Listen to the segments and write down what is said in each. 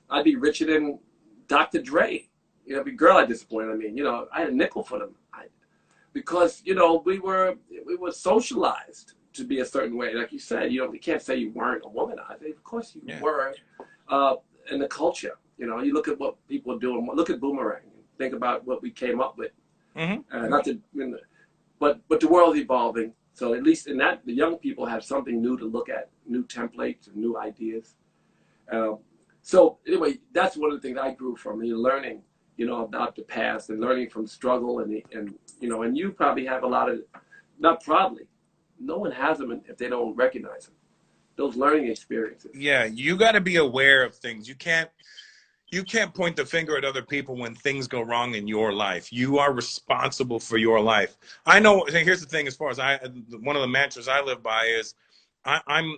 I'd be richer than Dr. Dre. Every girl I disappointed, I had a nickel for them. Because we were socialized to be a certain way. Like you said, you can't say you weren't a womanizer. Of course you Yeah. were. In the culture, you look at what people are doing. Look at Boomerang. Think about what we came up with. Not to, but the world's evolving. So at least in that, the young people have something new to look at, new templates and new ideas. So anyway, that's one of the things I grew from. Learning, about the past and learning from struggle and you probably have a lot of, not probably, no one has them if they don't recognize them. Those learning experiences. Yeah, you got to be aware of things. You can't point the finger at other people when things go wrong in your life. You are responsible for your life. I know. Here's the thing: as far as one of the mantras I live by is, I'm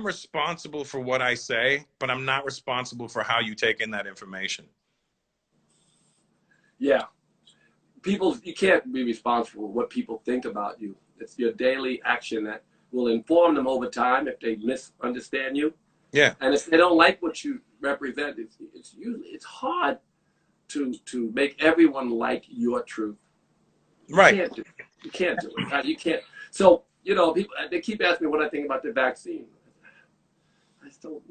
responsible for what I say, but I'm not responsible for how you take in that information. Yeah, you can't be responsible for what people think about you. It's your daily action that will inform them over time if they misunderstand you. Yeah. And if they don't like what you represent, it's hard to make everyone like your truth. Right. You can't do it. You can't. So people, they keep asking me what I think about the vaccine. I still,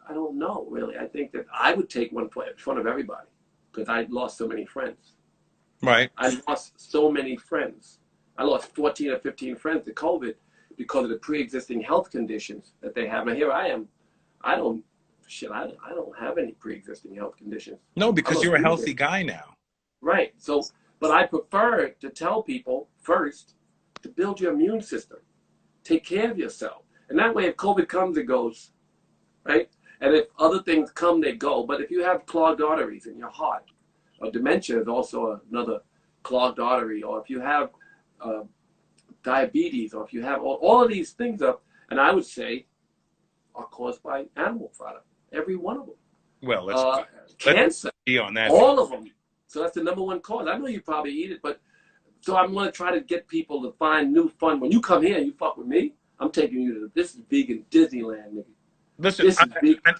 I don't know really. I think that I would take one in front of everybody because I lost so many friends. Right. I lost so many friends. I lost 14 or 15 friends to COVID because of the pre-existing health conditions that they have. And here I am. I don't have any pre-existing health conditions. No, because you're a healthy guy now. Right. So, but I prefer to tell people first to build your immune system. Take care of yourself. And that way, if COVID comes, it goes. Right? And if other things come, they go. But if you have clogged arteries in your heart, or dementia is also another clogged artery, or if you have diabetes, or if you have all of these things and I would say are caused by animal product. Every one of them. Well, cancer, let's be on that. All of them. So that's the number one cause. I know you probably eat it, but so I'm going to try to get people to find new fun. When you come here and you fuck with me, I'm taking you to this is vegan Disneyland, nigga. Listen,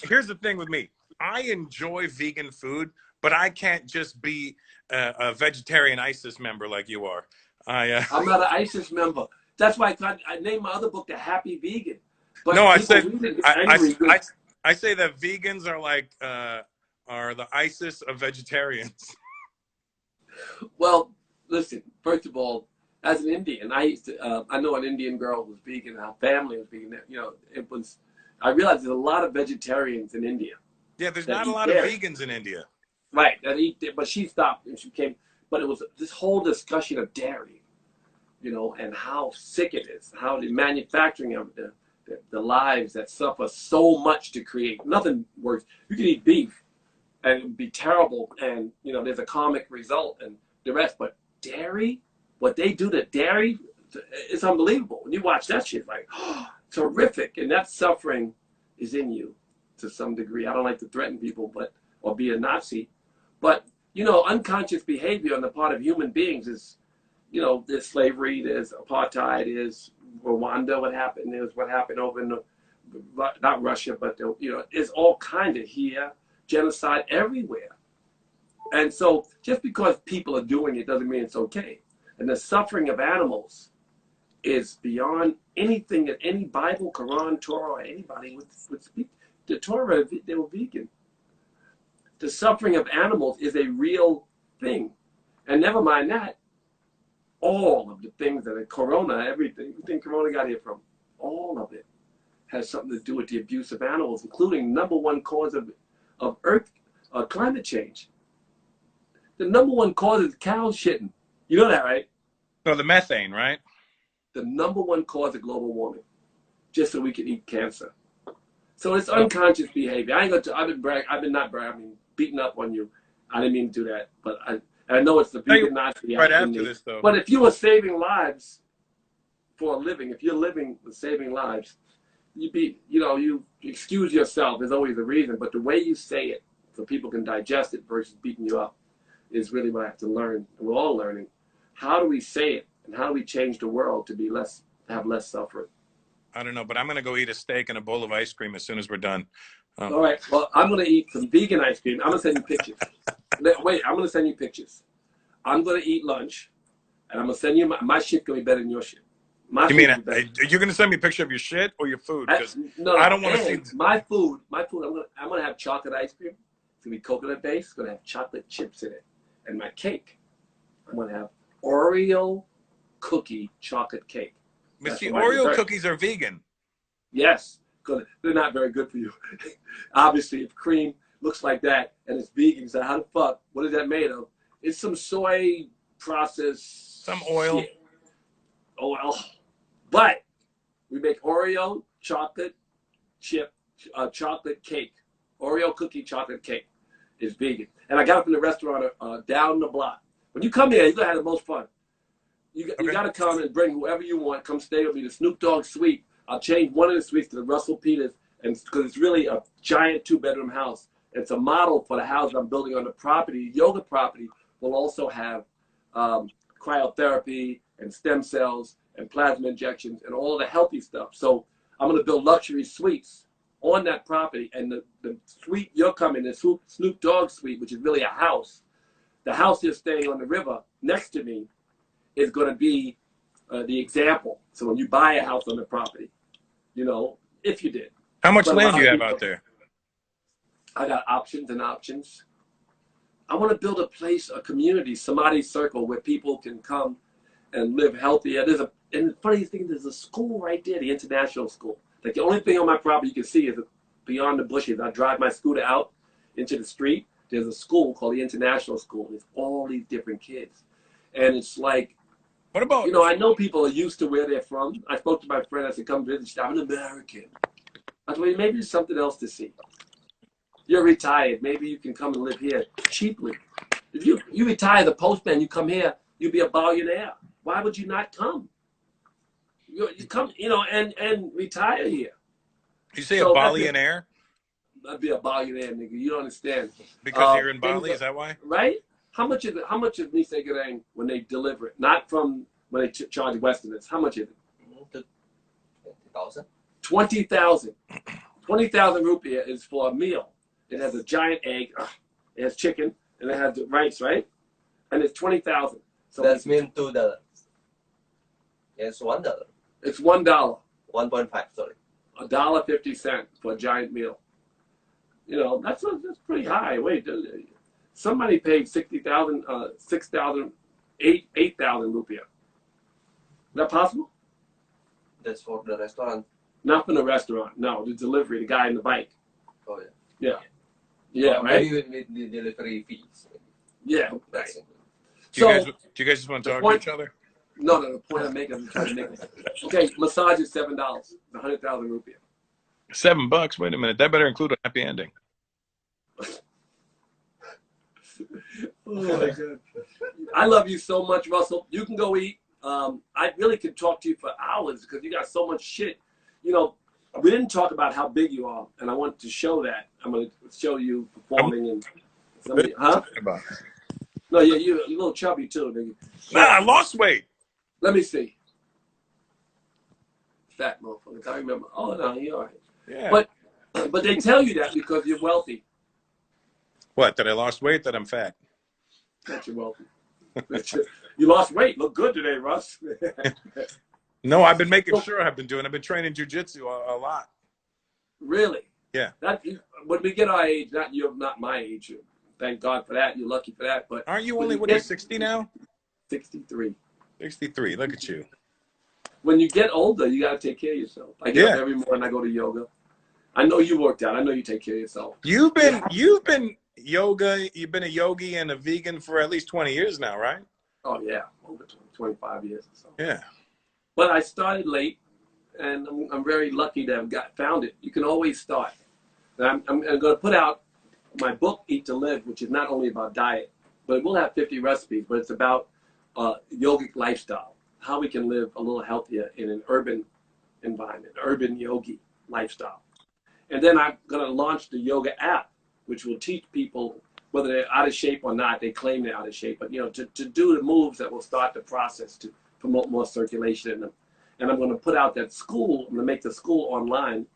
here's the thing with me. I enjoy vegan food, but I can't just be a vegetarian ISIS member like you are. I'm not an ISIS member. That's why I named my other book The Happy Vegan. But no, I said I say that vegans are like are the ISIS of vegetarians. Well, listen. First of all, as an Indian, I know an Indian girl who was vegan. Her family was vegan. It was. I realized there's a lot of vegetarians in India. Yeah, there's not a lot of vegans in India. Right, that eat, but she stopped and she came. But it was this whole discussion of dairy, and how sick it is, how the manufacturing of the lives that suffer so much to create. Nothing works. You can eat beef and it would be terrible, and there's a comic result and the rest. But dairy, what they do to dairy, it's unbelievable. When you watch that shit, like, oh, terrific, and that suffering is in you to some degree. I don't like to threaten people, or be a Nazi, but unconscious behavior on the part of human beings is, there's slavery, there's apartheid, there's Rwanda, there's what happened over in not Russia, but it's all kind of here, genocide everywhere. And so just because people are doing it doesn't mean it's okay. And the suffering of animals is beyond anything that any Bible, Quran, Torah, or anybody would speak. The Torah, they were vegan. The suffering of animals is a real thing. And never mind that, all of the things that are Corona, everything Corona got here from, all of it has something to do with the abuse of animals, including number one cause of climate change. The number one cause is cows shitting. You know that, right? So the methane, right? The number one cause of global warming, just so we can eat cancer. So it's unconscious behavior. I've been beating up on you. I didn't mean to do that, but I know it's the vegan Nazi right after this, though. But if you are saving lives for a living, if you're living with saving lives, you excuse yourself. There's always a reason, but the way you say it, so people can digest it versus beating you up, is really what I have to learn. And we're all learning. How do we say it, and how do we change the world to have less suffering? I don't know, but I'm going to go eat a steak and a bowl of ice cream as soon as we're done. Oh. All right. Well, I'm gonna eat some vegan ice cream. I'm gonna send you pictures. Wait, I'm gonna send you pictures. I'm gonna eat lunch, and I'm gonna send you my shit. Gonna be better than your shit. My You food mean will be better. you're gonna send me a picture of your shit or your food? Because No, I no. don't want to see. And my food. I'm gonna have chocolate ice cream. It's gonna be coconut based. It's gonna have chocolate chips in it, and my cake. I'm gonna have Oreo cookie chocolate cake. But That's see, for my Oreo dessert. cookies are vegan. Yes, because they're not very good for you. Obviously, if cream looks like that and it's vegan, so how the fuck? What is that made of? It's some soy processed Some oil. shit. Oh well, but we make Oreo chocolate chip chocolate cake. Oreo cookie chocolate cake is vegan, and I got it from the restaurant down the block. When you come here, you're gonna have the most fun. You Okay. got to come and bring whoever you want. Come stay with me. The Snoop Dogg suite. I'll change one of the suites to the Russell Peters, and because it's really a giant 2-bedroom house. It's a model for the house I'm building on the property. The yoga property will also have cryotherapy and stem cells and plasma injections and all of the healthy stuff. So I'm going to build luxury suites on that property. And the suite you're coming, the Snoop Dogg suite, which is really a house. The house you're staying on the river next to me is going to be the example. So when you buy a house on the property, you know, if you did. How much But a land lot do you of have people, out there? I got options and options. I want to build a place, a community, Samadhi Circle, where people can come and live healthy. And the funniest thing, there's a school right there, the international school. Like the only thing on my property you can see is beyond the bushes. I drive my scooter out into the street. There's a school called the International School. There's all these different kids. And it's like, What about? you know, I know people are used to where they're from. I spoke to my friend. I said, come visit. She said, I'm an American. I said, well, maybe there's something else to see. You're retired. Maybe you can come and live here cheaply. If you retire the postman, you come here, you'll be a billionaire. Why would you not come? You come, you know, and retire here. You say So a billionaire I'd be a billionaire, nigga. You don't understand. because you're in Things Bali? Is that why? right? How much is Nisei Garang when they deliver it? Not from when they charge Westerners. How much is it? 20,000. 20,000. 20,000 rupiah is for a meal. It has a giant egg. It has chicken and it has the rice, right? And it's 20,000. So That means $2. Yes, $1. it's $1. 1.5, sorry. $1.50 for a giant meal. You know, that's pretty high. Wait, somebody paid 60,000, 6,000, 8,000 rupiah. Is that possible? That's for the restaurant. Not from the restaurant. No, the delivery, the guy in the bike. Oh, yeah. Yeah. Yeah, Or right? maybe with the delivery fees. Yeah, right. That's it. Do you guys just want to talk to each other? No, the point I'm making, I'm trying to make it. Okay, massage is $7, 100,000 rupiah. $7. Wait a minute. That better include a happy ending. Oh my God. I love you so much, Russell. You can go eat. I really could talk to you for hours because you got so much shit. You know, we didn't talk about how big you are, and I want to show that. I'm going to show you performing and somebody, huh? No, yeah, you're a little chubby too, nigga. Nah, I lost weight. Let me see. Fat motherfucker. I remember. Oh no, you're all right. Yeah. But they tell you that because you're wealthy. What? That I lost weight? That I'm fat? That you're wealthy. You lost weight. Look good today, Russ. No, I've been making sure I've been training jujitsu a lot. Really? Yeah. That when we get our age, not my age. Thank God for that. You're lucky for that. But Aren't you only, what are you, 60 now? 63. 63. Look at you. When you get older, you got to take care of yourself. I get up every morning. I go to yoga. I know you worked out. I know you take care of yourself. You've been yoga. You've been a yogi and a vegan for at least 20 years now, right? Oh yeah, over 25 years or so. Yeah. But I started late, and I'm very lucky to have found it. You can always start. And I'm going to put out my book, Eat to Live, which is not only about diet, but it will have 50 recipes, but it's about yogic lifestyle, how we can live a little healthier in an urban environment, urban yogi lifestyle. And then I'm going to launch the yoga app, which will teach people, whether they're out of shape or not, they claim they're out of shape, but you know, to do the moves that will start the process to promote more circulation in them. And I'm going to put out that school, I'm going to make the school online,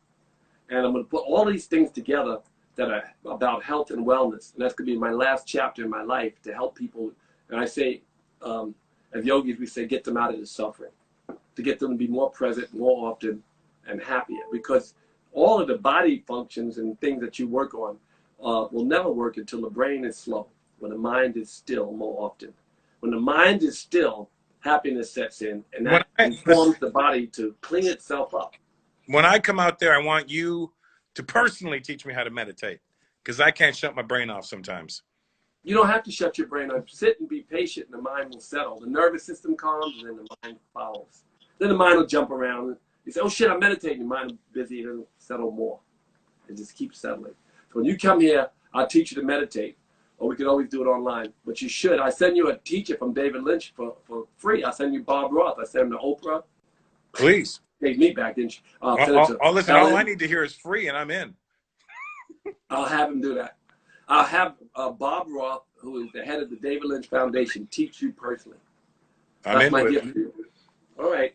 And I'm going to put all these things together that are about health and wellness. And that's going to be my last chapter in my life to help people. And I say, as yogis, we say, get them out of the suffering, to get them to be more present, more often, and happier. Because all of the body functions and things that you work on will never work until the brain is slow, when the mind is still more often. When the mind is still, happiness sets in, and that informs the body to clean itself up. When I come out there, I want you to personally teach me how to meditate, because I can't shut my brain off sometimes. You don't have to shut your brain off. Sit and be patient, and the mind will settle. The nervous system calms, and then the mind follows. Then the mind will jump around. You say, oh, shit, I'm meditating. Your mind will be busy, and it'll settle more. It just keeps settling. So when you come here, I'll teach you to meditate. Or we can always do it online. But you should. I send you a teacher from David Lynch for free. I send you Bob Roth. I send him to Oprah. Please. Paid me back, didn't you? Listen, all I need to hear is free, and I'm in. I'll have him do that. I'll have Bob Roth, who is the head of the David Lynch Foundation, teach you personally. That's my gift to you. All right.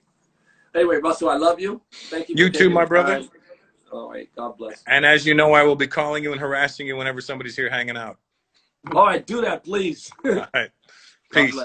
Anyway, Russell, I love you. Thank you. You too, my brother. All right. God bless. And as you know, I will be calling you and harassing you whenever somebody's here hanging out. All right. Do that, please. All right. Peace.